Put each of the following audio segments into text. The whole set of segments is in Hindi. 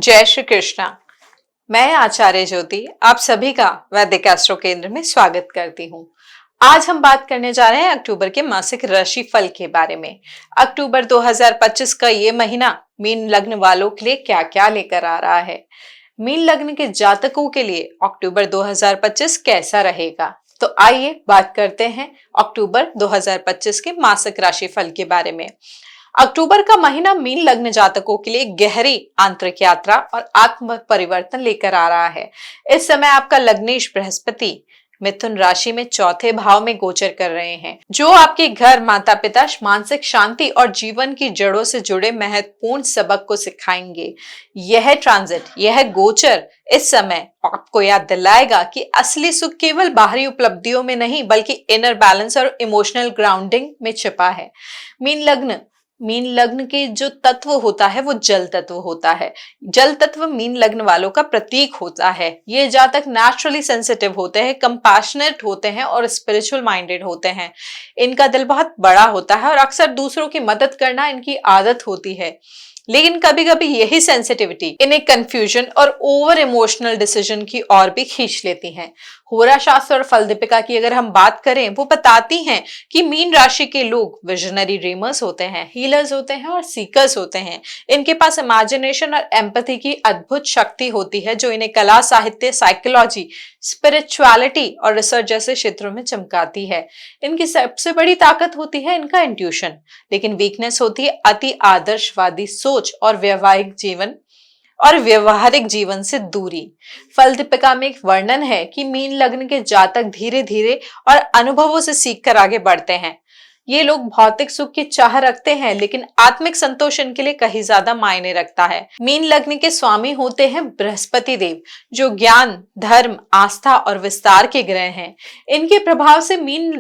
जय श्री कृष्णा। मैं आचार्य ज्योति आप सभी का वैदिक एस्ट्रो केंद्र में स्वागत करती हूँ। आज हम बात करने जा रहे हैं अक्टूबर के मासिक राशि फल के बारे में। अक्टूबर 2025 का ये महीना मीन लग्न वालों के लिए क्या क्या लेकर आ रहा है। मीन लग्न के जातकों के लिए अक्टूबर 2025 कैसा रहेगा, तो आइए बात करते हैं अक्टूबर 2025 के मासिक राशि फल के बारे में। अक्टूबर का महीना मीन लग्न जातकों के लिए गहरी आंतरिक यात्रा और आत्म परिवर्तन लेकर आ रहा है। इस समय आपका लग्नेश बृहस्पति मिथुन राशि में चौथे भाव में गोचर कर रहे हैं, जो आपके घर, माता पिता, मानसिक शांति और जीवन की जड़ों से जुड़े महत्वपूर्ण सबक को सिखाएंगे। यह ट्रांजिट, यह गोचर इस समय आपको याद दिलाएगा कि असली सुख केवल बाहरी उपलब्धियों में नहीं बल्कि इनर बैलेंस और इमोशनल ग्राउंडिंग में छिपा है। मीन लग्न के जो तत्व होता है वो जल तत्व होता है। जल तत्व मीन लग्न वालों का प्रतीक होता है। ये जातक नेचुरली सेंसिटिव होते हैं, कंपैशनेट होते हैं और स्पिरिचुअल माइंडेड होते हैं। इनका दिल बहुत बड़ा होता है और अक्सर दूसरों की मदद करना इनकी आदत होती है। लेकिन कभी कभी यही सेंसिटिविटी इन्हें कंफ्यूजन और ओवर इमोशनल डिसीजन की ओर भी खींच लेती हैं। होरा शास्त्र और फल दीपिका की अगर हम बात करें, वो बताती हैं कि मीन राशि के लोग विजनरी ड्रीमर्स होते हैं, हीलर्स होते हैं और सीकर्स होते हैं। इनके पास इमेजिनेशन और एम्पैथी की अद्भुत शक्ति होती है, जो इन्हें कला, साहित्य, साइकोलॉजी, स्पिरिचुअलिटी और रिसर्च जैसे क्षेत्रों में चमकाती है। इनकी सबसे बड़ी ताकत होती है इनका इंट्यूशन, लेकिन वीकनेस होती है अति आदर्शवादी सोच और व्यवहारिक जीवन से दूरी। फल दीपिका में एक वर्णन है कि मीन लग्न के जातक धीरे धीरे और अनुभवों से सीखकर आगे बढ़ते हैं। ये लोग भौतिक सुख की चाह रखते हैं, लेकिन आत्मिक संतोष इनके लिए कहीं ज्यादा मायने रखता है। मीन लग्न के स्वामी होते हैं बृहस्पति देव, जो ज्ञान, धर्म, आस्था और विस्तार के ग्रह हैं। इनके प्रभाव से मीन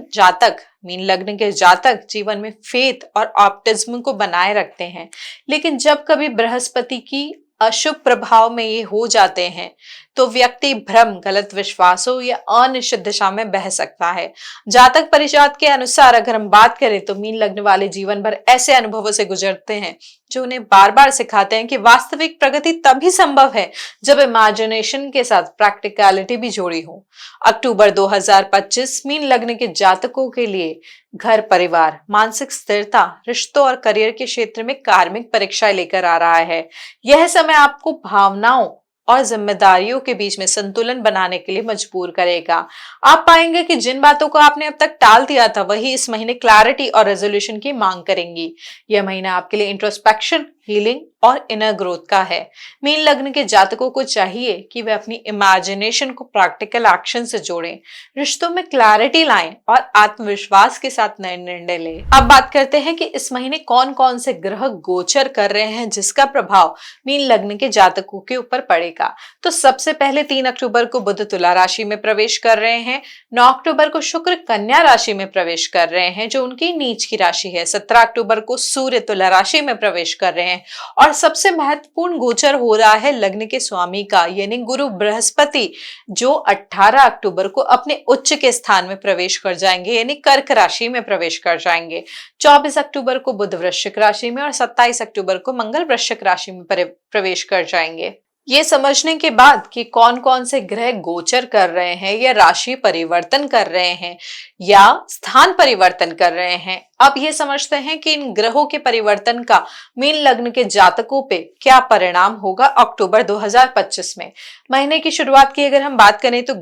लग्न के जातक जीवन में फेथ और ऑप्टिज्म को बनाए रखते हैं। लेकिन जब कभी बृहस्पति की अशुभ प्रभाव में ये हो जाते हैं तो व्यक्ति भ्रम, गलत विश्वासों या अनिश्चित दिशा में बह सकता है। जातक परिजात के अनुसार अगर हम बात करें तो मीन लग्न वाले जीवन भर ऐसे अनुभवों से गुजरते हैं जो उन्हें बार बार सिखाते हैं कि वास्तविक प्रगति तभी संभव है जब इमेजिनेशन के साथ प्रैक्टिकलिटी भी जोड़ी हो। अक्टूबर 2025 मीन लग्न के जातकों के लिए घर, परिवार, मानसिक स्थिरता, रिश्तों और करियर के क्षेत्र में कार्मिक परीक्षाएं लेकर आ रहा है। यह समय आपको भावनाओं और जिम्मेदारियों के बीच में संतुलन बनाने के लिए मजबूर करेगा। आप पाएंगे कि जिन बातों को आपने अब तक टाल दिया था, वही इस महीने क्लैरिटी और रेजोल्यूशन की मांग करेंगी। यह महीना आपके लिए इंट्रोस्पेक्शन, हीलिंग और इनर ग्रोथ का है। मीन लग्न के जातकों को चाहिए कि वे अपनी इमेजिनेशन को प्रैक्टिकल एक्शन से जोड़ें, रिश्तों में क्लैरिटी लाएं और आत्मविश्वास के साथ नए निर्णय लें। अब बात करते हैं कि इस महीने कौन कौन से ग्रह गोचर कर रहे हैं जिसका प्रभाव मीन लग्न के जातकों के ऊपर पड़ेगा। तो सबसे पहले 3 अक्टूबर को बुध तुला राशि में प्रवेश कर रहे हैं। 9 अक्टूबर को शुक्र कन्या राशि में प्रवेश कर रहे हैं, जो उनकी नीच की राशि है। 17 अक्टूबर को सूर्य तुला राशि में प्रवेश कर रहे हैं और सबसे महत्वपूर्ण गोचर हो रहा है लग्न के स्वामी का, यानी गुरु बृहस्पति, जो 18 अक्टूबर को अपने उच्च के स्थान में प्रवेश कर जाएंगे, यानी कर्क राशि में प्रवेश कर जाएंगे। 24 अक्टूबर को बुध वृश्चिक राशि में और 27 अक्टूबर को मंगल वृश्चिक राशि में प्रवेश कर जाएंगे। ये समझने के बाद कि कौन कौन से ग्रह गोचर कर रहे हैं या राशि परिवर्तन कर रहे हैं या स्थान परिवर्तन कर रहे हैं, अब ये समझते हैं कि इन ग्रहों के परिवर्तन का मीन लग्न के जातकों पे क्या परिणाम होगा अक्टूबर 2025 में। महीने की शुरुआत की अगर हम बात करें तो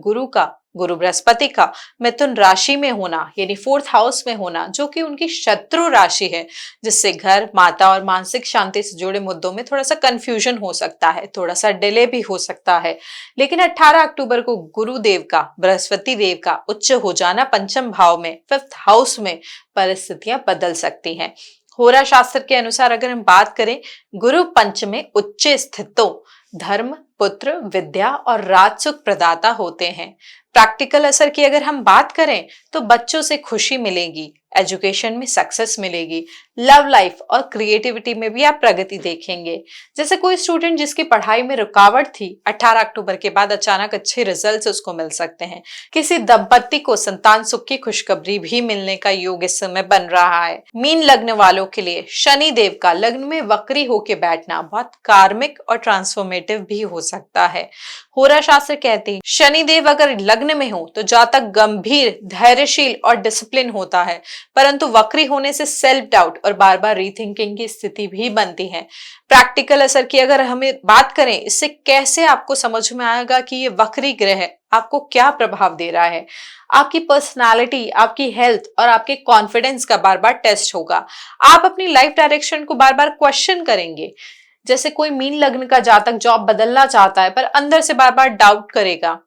गुरु बृहस्पति का मिथुन राशि में होना, यानी 4th हाउस में होना, जो कि उनकी शत्रु राशि है, जिससे घर, माता और मानसिक शांति से जुड़े मुद्दों में थोड़ा सा कंफ्यूजन हो सकता है, थोड़ा सा डिले भी हो सकता है। लेकिन 18 अक्टूबर को गुरुदेव का, बृहस्पति देव का उच्च हो जाना 5th भाव में, 5th हाउस में, परिस्थितियां बदल सकती हैं। होरा शास्त्र के अनुसार अगर हम बात करें, गुरु पंचमे उच्च स्थितों धर्म, पुत्र, विद्या और राजसुख प्रदाता होते हैं। प्रैक्टिकल असर की अगर हम बात करें तो बच्चों से खुशी मिलेगी, एजुकेशन में सक्सेस मिलेगी, लव लाइफ और क्रिएटिविटी में भी आप प्रगति देखेंगे। जैसे कोई स्टूडेंट जिसकी पढ़ाई में रुकावट थी, 18 अक्टूबर के बाद अचानक अच्छे रिजल्ट्स उसको मिल सकते हैं। किसी दंपत्ति को संतान सुख की खुशखबरी भी मिलने का योग इस समय बन रहा है। मीन लग्न वालों के लिए शनि देव का लग्न में वक्री होके बैठना बहुत कार्मिक और ट्रांसफॉर्मेटिव भी हो सकता है। होरा शास्त्र कहते हैं शनि देव अगर लग्न में हो तो जातक गंभीर, धैर्यशील और डिसिप्लिन होता है, परंतु वक्री होने से सेल्फ डाउट और बार बार रीथिंकिंग की स्थिति भी बनती है। प्रैक्टिकल असर की अगर हमें बात करें, इससे कैसे आपको समझ में आएगा कि ये वक्री ग्रह आपको क्या प्रभाव दे रहा है। आपकी पर्सनालिटी, आपकी हेल्थ और आपके कॉन्फिडेंस का बार बार टेस्ट होगा। आप अपनी लाइफ डायरेक्शन को बार बार क्वेश्चन करेंगे। जैसे कोई मीन लग्न का जातक जॉब बदलना चाहता है पर अंदर से बार बार डाउट करेगा,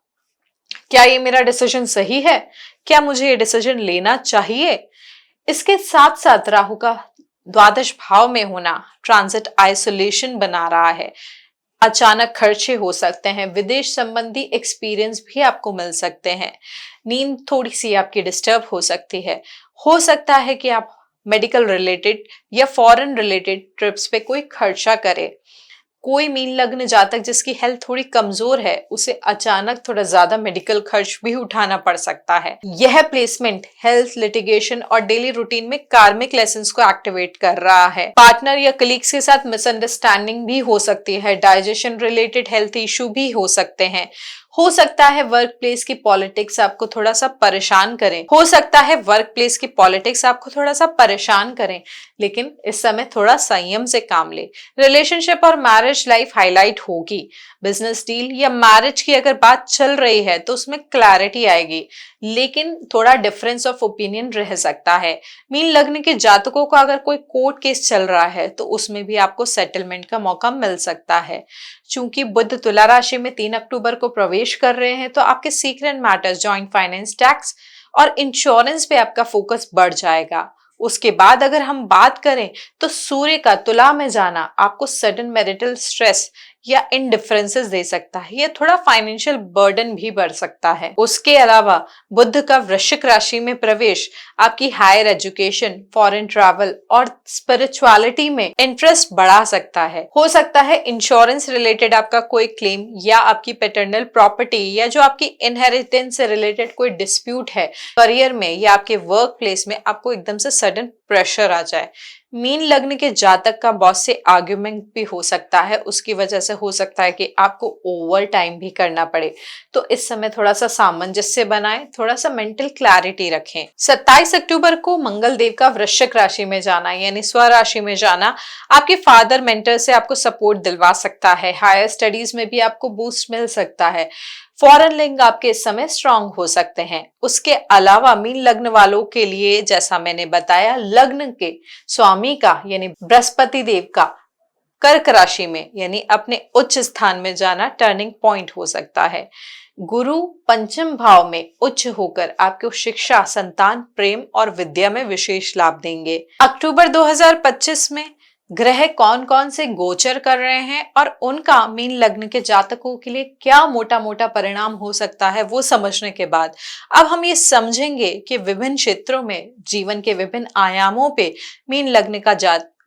क्या ये मेरा डिसीजन सही है, क्या मुझे ये डिसीजन लेना चाहिए। इसके साथ साथ राहु का द्वादश भाव में होना ट्रांजिट आइसोलेशन बना रहा है। अचानक खर्चे हो सकते हैं, विदेश संबंधी एक्सपीरियंस भी आपको मिल सकते हैं। नींद थोड़ी सी आपकी डिस्टर्ब हो सकता है कि आप मेडिकल रिलेटेड या फॉरेन रिलेटेड ट्रिप्स पे कोई खर्चा करें। कोई मीन लग्न जातक जिसकी हेल्थ थोड़ी कमजोर है, उसे अचानक थोड़ा ज्यादा मेडिकल खर्च भी उठाना पड़ सकता है। यह प्लेसमेंट हेल्थ, लिटिगेशन और डेली रूटीन में कार्मिक लेसन्स को एक्टिवेट कर रहा है। पार्टनर या कलीग्स के साथ मिसअंडरस्टैंडिंग भी हो सकती है। डाइजेशन रिलेटेड हेल्थ इशू भी हो सकते हैं। हो सकता है वर्क प्लेस की पॉलिटिक्स आपको थोड़ा सा परेशान करें, लेकिन इस समय थोड़ा संयम से काम ले। रिलेशनशिप और मैरिज लाइफ हाईलाइट होगी। बिजनेस डील या मैरिज की अगर बात चल रही है तो उसमें क्लैरिटी आएगी, लेकिन थोड़ा डिफरेंस ऑफ ओपिनियन रह सकता है। मीन लग्न के जातकों का अगर कोई कोर्ट केस चल रहा है तो उसमें भी आपको सेटलमेंट का मौका मिल सकता है। चूंकि बुध तुला राशि में 3 अक्टूबर को प्रवेश कर रहे हैं तो आपके secret matters, joint finance, tax और इंश्योरेंस पे आपका फोकस बढ़ जाएगा। उसके बाद अगर हम बात करें तो सूर्य का तुला में जाना आपको सडन मैरिटल स्ट्रेस या इंडिफरेंसेस दे सकता है, या थोड़ा फाइनेंशियल बर्डन भी बढ़ सकता है। उसके अलावा बुध का वृश्चिक राशि में प्रवेश आपकी हायर एजुकेशन, फॉरेन ट्रैवल और स्पिरिचुअलिटी में इंटरेस्ट बढ़ा सकता है। हो सकता है इंश्योरेंस रिलेटेड आपका कोई क्लेम या आपकी पैटर्नल प्रॉपर्टी या जो आपकी इनहेरिटेंस से रिलेटेड कोई डिस्प्यूट है करियर में या आपके वर्क प्लेस में, आपको एकदम से सडन प्रेशर आ जाए। मीन लग्न के जातक का बॉस से आर्ग्यूमेंट भी हो सकता है, उसकी वजह से हो सकता है कि आपको ओवर टाइम भी करना पड़े। तो इस समय थोड़ा सा सामंजस्य बनाएं, थोड़ा सा मेंटल क्लैरिटी रखें। 27 अक्टूबर को मंगल देव का वृश्चिक राशि में जाना यानी स्वराशि में जाना आपके फादर मेंटर से आपको सपोर्ट दिलवा सकता है। हायर स्टडीज में भी आपको बूस्ट मिल सकता है। फॉरेन लिंक आपके इस समय स्ट्रांग हो सकते हैं। उसके अलावा मीन लग्न वालों के लिए जैसा मैंने बताया, लग्न के स्वामी का यानी बृहस्पति देव का कर्क राशि में यानी अपने उच्च स्थान में जाना टर्निंग पॉइंट हो सकता है। गुरु पंचम भाव में उच्च होकर आपको शिक्षा, संतान, प्रेम और विद्या में विशेष लाभ देंगे। अक्टूबर 2025 में ग्रह कौन कौन से गोचर कर रहे हैं और उनका मीन लग्न के जातकों के लिए क्या मोटा मोटा परिणाम हो सकता है, वो समझने के बाद अब हम ये समझेंगे कि विभिन्न क्षेत्रों में, जीवन के विभिन्न आयामों पे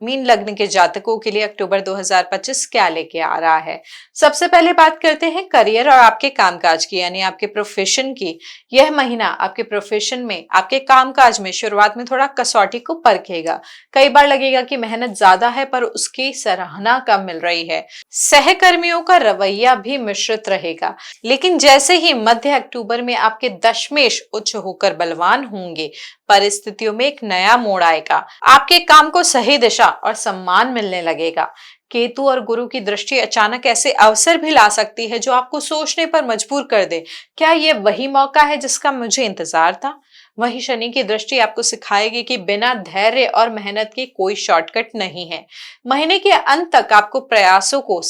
मीन लग्न के जातकों के लिए अक्टूबर 2025 क्या लेके आ रहा है। सबसे पहले बात करते हैं करियर और आपके कामकाज की यानी आपके प्रोफेशन की। यह महीना आपके प्रोफेशन में, आपके कामकाज में शुरुआत में थोड़ा कसौटी को परखेगा। कई बार लगेगा कि मेहनत ज्यादा है पर उसकी सराहना कम मिल रही है। सहकर्मियों का रवैया भी मिश्रित रहेगा, लेकिन जैसे ही मध्य अक्टूबर में आपके दशमेश उच्च होकर बलवान होंगे, परिस्थितियों में एक नया मोड़ आएगा। आपके काम को सही दिशा और सम्मान मिलने लगेगा। केतु और गुरु की दृष्टि अचानक ऐसे अवसर भी ला सकती है जो आपको सोचने पर मजबूर कर दे, क्या ये वही मौका है जिसका मुझे इंतजार था। वही शनि की दृष्टि आपको सिखाएगी कि बिना धैर्य और मेहनत के कोई शॉर्टकट नहीं है। महीने के अंत तक आपके प्रयासों को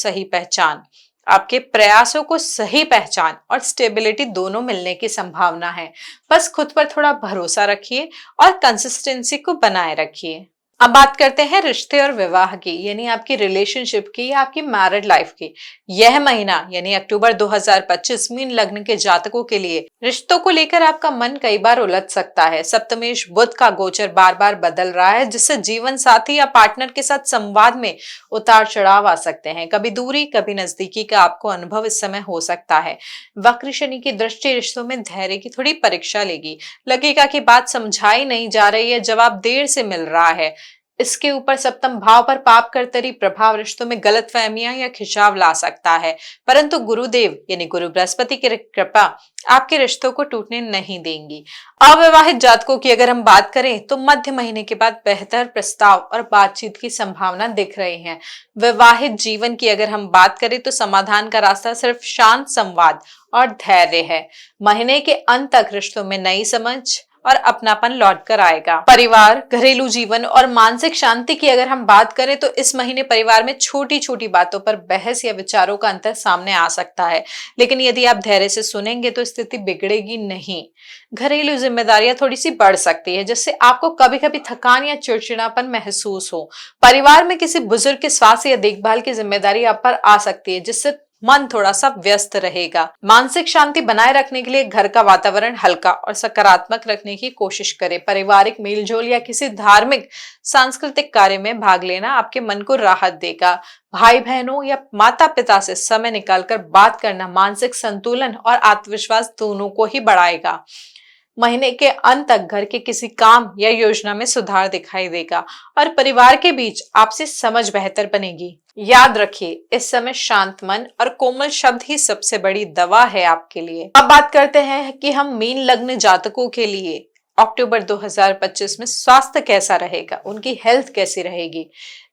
सही पहचान और स्टेबिलिटी दोनों मिलने की संभावना है। बस खुद पर थोड़ा भरोसा रखिए और कंसिस्टेंसी को बनाए रखिए। अब बात करते हैं रिश्ते और विवाह की, यानी आपकी रिलेशनशिप की या आपकी मैरिड लाइफ की। यह महीना यानी अक्टूबर 2025 मीन लग्न के जातकों के लिए रिश्तों को लेकर आपका मन कई बार उलझ सकता है। सप्तमेश बुध का गोचर बार बार बदल रहा है, जिससे जीवन साथी या पार्टनर के साथ संवाद में उतार चढ़ाव आ सकते हैं। कभी दूरी कभी नजदीकी का आपको अनुभव इस समय हो सकता है। वक्र शनि की दृष्टि रिश्तों में धैर्य की थोड़ी परीक्षा लेगी। लगेगा कि बात समझाई नहीं जा रही है, जवाब देर से मिल रहा है। इसके ऊपर सप्तम भाव पर पाप कर्तरी प्रभाव रिश्तों में गलतफहमियां या खिंचाव ला सकता है, परंतु गुरुदेव यानी गुरु बृहस्पति की कृपा आपके रिश्तों को टूटने नहीं देंगी। अविवाहित जातकों की अगर हम बात करें तो मध्य महीने के बाद बेहतर प्रस्ताव और बातचीत की संभावना दिख रही है। विवाहित जीवन की अगर हम बात करें तो समाधान का रास्ता सिर्फ शांत संवाद और धैर्य है। महीने के अंत तक रिश्तों में नई समझ और अपनापन लौट कर आएगा। परिवार, घरेलू जीवन और मानसिक शांति की अगर हम बात करें तो इस महीने परिवार में छोटी छोटी बातों पर बहस या विचारों का अंतर सामने आ सकता है, लेकिन यदि आप धैर्य से सुनेंगे तो स्थिति बिगड़ेगी नहीं। घरेलू जिम्मेदारियां थोड़ी सी बढ़ सकती है, जिससे आपको कभी कभी थकान या चिड़चिड़ापन महसूस हो। परिवार में किसी बुजुर्ग के स्वास्थ्य या देखभाल की जिम्मेदारी आप पर आ सकती है, जिससे मन थोड़ा सा व्यस्त रहेगा। मानसिक शांति बनाए रखने के लिए घर का वातावरण हल्का और सकारात्मक रखने की कोशिश करें। पारिवारिक मेलजोल या किसी धार्मिक सांस्कृतिक कार्य में भाग लेना आपके मन को राहत देगा। भाई बहनों या माता पिता से समय निकालकर बात करना मानसिक संतुलन और आत्मविश्वास दोनों को ही बढ़ाएगा। महीने के अंत तक घर के किसी काम या योजना में सुधार दिखाई देगा और परिवार के बीच आपसी समझ बेहतर बनेगी। याद रखिए, इस समय शांत मन और कोमल शब्द ही सबसे बड़ी दवा है आपके लिए। अब बात करते हैं कि हम मीन लग्न जातकों के लिए अक्टूबर 2025 में स्वास्थ्य कैसा रहेगा, उनकी हेल्थ कैसी रहेगी।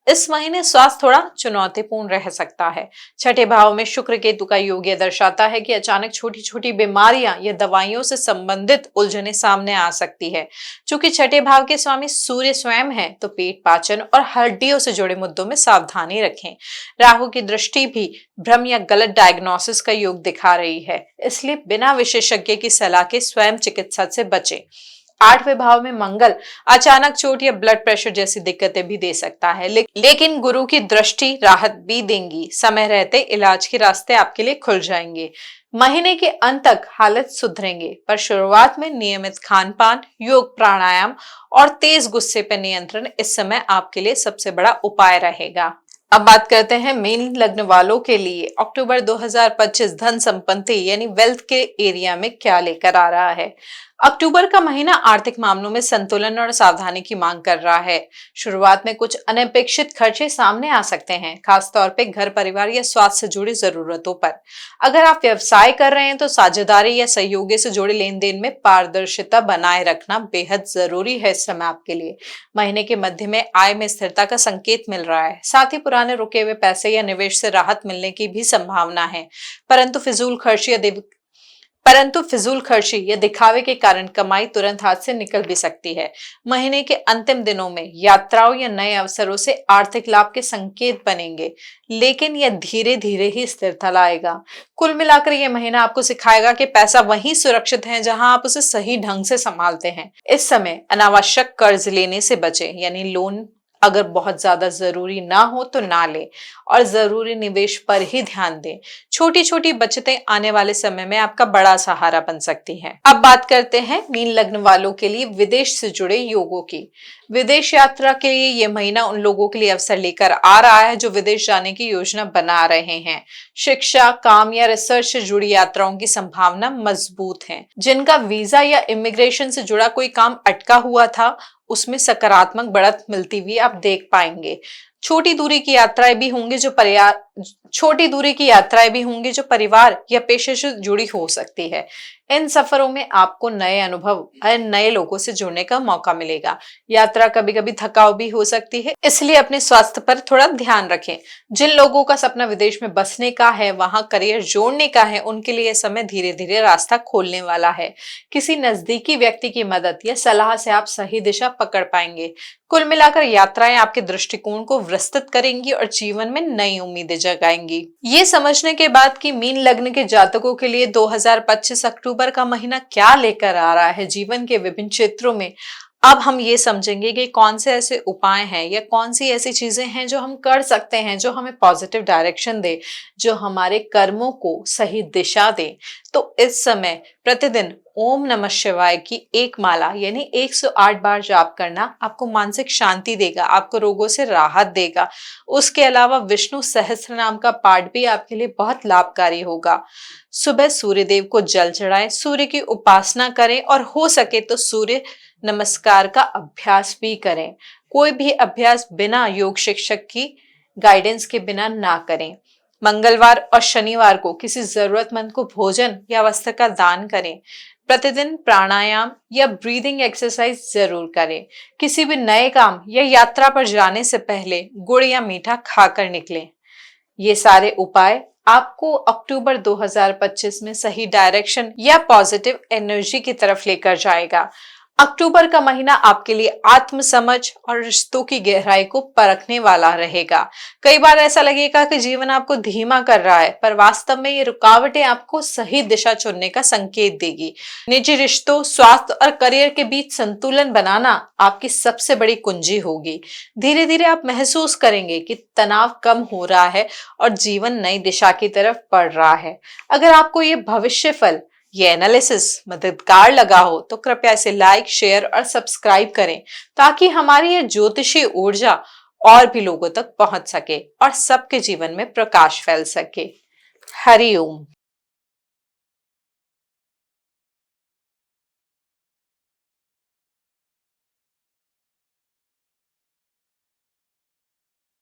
इस महीने स्वास्थ्य थोड़ा चुनौतीपूर्ण रह सकता है। छठे भाव में शुक्र केतु का योग यह दर्शाता है कि अचानक छोटी छोटी बीमारियां या दवाइयों से संबंधित उलझने सामने आ सकती है। चूंकि छठे भाव के स्वामी सूर्य स्वयं है, तो पेट, पाचन और हड्डियों से जुड़े मुद्दों में सावधानी रखें। राहु की दृष्टि भी भ्रम या गलत डायग्नोसिस का योग दिखा रही है, इसलिए बिना विशेषज्ञ की सलाह के स्वयं चिकित्सा से बचें। आठवें भाव में मंगल अचानक चोट या ब्लड प्रेशर जैसी दिक्कतें भी दे सकता है, लेकिन गुरु की दृष्टि राहत भी देंगी। समय रहते इलाज के रास्ते आपके लिए खुल जाएंगे। महीने के अंत तक हालत सुधरेंगे, पर शुरुआत में नियमित खान पान, योग, प्राणायाम और तेज गुस्से पर नियंत्रण इस समय आपके लिए सबसे बड़ा उपाय रहेगा। अब बात करते हैं मीन लग्न वालों के लिए अक्टूबर 2025 धन संपत्ति यानी वेल्थ के एरिया में क्या लेकर आ रहा है। अक्टूबर का महीना आर्थिक मामलों में संतुलन और सावधानी की मांग कर रहा है। शुरुआत में कुछ अनपेक्षित खर्चे सामने आ सकते हैं, खासतौर पे घर, परिवार या स्वास्थ्य से जुड़ी जरूरतों पर। अगर आप व्यवसाय कर रहे हैं तो साझेदारी या सहयोगी से जुड़े लेन देन में पारदर्शिता बनाए रखना बेहद जरूरी है इस समय आपके लिए। महीने के मध्य में आय में स्थिरता का संकेत मिल रहा है, साथ ही पुराने रुके हुए पैसे या निवेश से राहत मिलने की भी संभावना है। परंतु फिजूल खर्ची या दिखावे के कारण कमाई तुरंत हाथ से निकल भी सकती है। महीने के अंतिम दिनों में यात्राओं या नए अवसरों से आर्थिक लाभ के संकेत बनेंगे, लेकिन यह धीरे धीरे ही स्थिरता लाएगा। कुल मिलाकर यह महीना आपको सिखाएगा कि पैसा वहीं सुरक्षित है जहां आप उसे सही ढंग से संभालते हैं। इस समय अनावश्यक कर्ज लेने से बचें, यानी लोन अगर बहुत ज्यादा जरूरी ना हो तो ना ले और जरूरी निवेश पर ही ध्यान दें। छोटी छोटी बचतें आने वाले समय में आपका बड़ा सहारा बन सकती हैं। अब बात करते हैं मीन लग्न वालों के लिए विदेश से जुड़े योगों की। विदेश यात्रा के लिए यह महीना उन लोगों के लिए अवसर लेकर आ रहा है जो विदेश जाने की योजना बना रहे हैं। शिक्षा, काम या रिसर्च से जुड़ी यात्राओं की संभावना मजबूत है। जिनका वीजा या इमिग्रेशन से जुड़ा कोई काम अटका हुआ था, उसमें सकारात्मक बढ़त मिलती हुई आप देख पाएंगे। छोटी दूरी की यात्राएं भी होंगी जो परिवार या पेशे से जुड़ी हो सकती है। इन सफरों में आपको नए अनुभव और नए लोगों से जुड़ने का मौका मिलेगा। यात्रा कभी कभी थकाऊ भी हो सकती है, इसलिए अपने स्वास्थ्य पर थोड़ा ध्यान रखें। जिन लोगों का सपना विदेश में बसने का है, वहां करियर जोड़ने का है, उनके लिए समय धीरे धीरे रास्ता खोलने वाला है। किसी नजदीकी व्यक्ति की मदद या सलाह से आप सही दिशा पकड़ पाएंगे। कुल मिलाकर यात्राएं आपके दृष्टिकोण को विस्तृत करेंगी और जीवन में नई उम्मीदें जगाएंगी। ये समझने के बाद कि मीन लग्न के जातकों के लिए 2025 अक्टूबर का महीना क्या लेकर आ रहा है जीवन के विभिन्न क्षेत्रों में, अब हम ये समझेंगे कि कौन से ऐसे उपाय हैं या कौन सी ऐसी चीजें हैं जो हम कर सकते हैं जो हमें पॉजिटिव डायरेक्शन दे, जो हमारे कर्मों को सही दिशा दे। तो इस समय प्रतिदिन ओम नमः शिवाय की एक माला यानी 108 बार जाप करना आपको मानसिक शांति देगा, आपको रोगों से राहत देगा। उसके अलावा विष्णु सहस्त्र नाम का पाठ भी आपके लिए बहुत लाभकारी होगा। सुबह सूर्यदेव को जल चढ़ाएं, सूर्य की उपासना करें और हो सके तो सूर्य नमस्कार का अभ्यास भी करें। कोई भी अभ्यास बिना योग शिक्षक की गाइडेंस के बिना ना करें। मंगलवार और शनिवार को किसी जरूरतमंद को भोजन या वस्त्र का दान करें। प्रतिदिन प्राणायाम या ब्रीदिंग एक्सरसाइज जरूर करें। किसी भी नए काम या यात्रा पर जाने से पहले गुड़ या मीठा खाकर निकलें। ये सारे उपाय आपको अक्टूबर 2025 में सही डायरेक्शन या पॉजिटिव एनर्जी की तरफ लेकर जाएगा। अक्टूबर का महीना आपके लिए आत्म समझ और रिश्तों की गहराई को परखने वाला रहेगा। कई बार ऐसा लगेगा कि जीवन आपको धीमा कर रहा है, पर वास्तव में ये रुकावटें आपको सही दिशा चुनने का संकेत देगी। निजी रिश्तों, स्वास्थ्य और करियर के बीच संतुलन बनाना आपकी सबसे बड़ी कुंजी होगी। धीरे धीरे आप महसूस करेंगे कि तनाव कम हो रहा है और जीवन नई दिशा की तरफ बढ़ रहा है। अगर आपको ये भविष्य फल, ये एनालिसिस मददगार लगा हो तो कृपया इसे लाइक, शेयर और सब्सक्राइब करें, ताकि हमारी ये ज्योतिषी ऊर्जा और भी लोगों तक पहुंच सके और सबके जीवन में प्रकाश फैल सके। हरि ओम।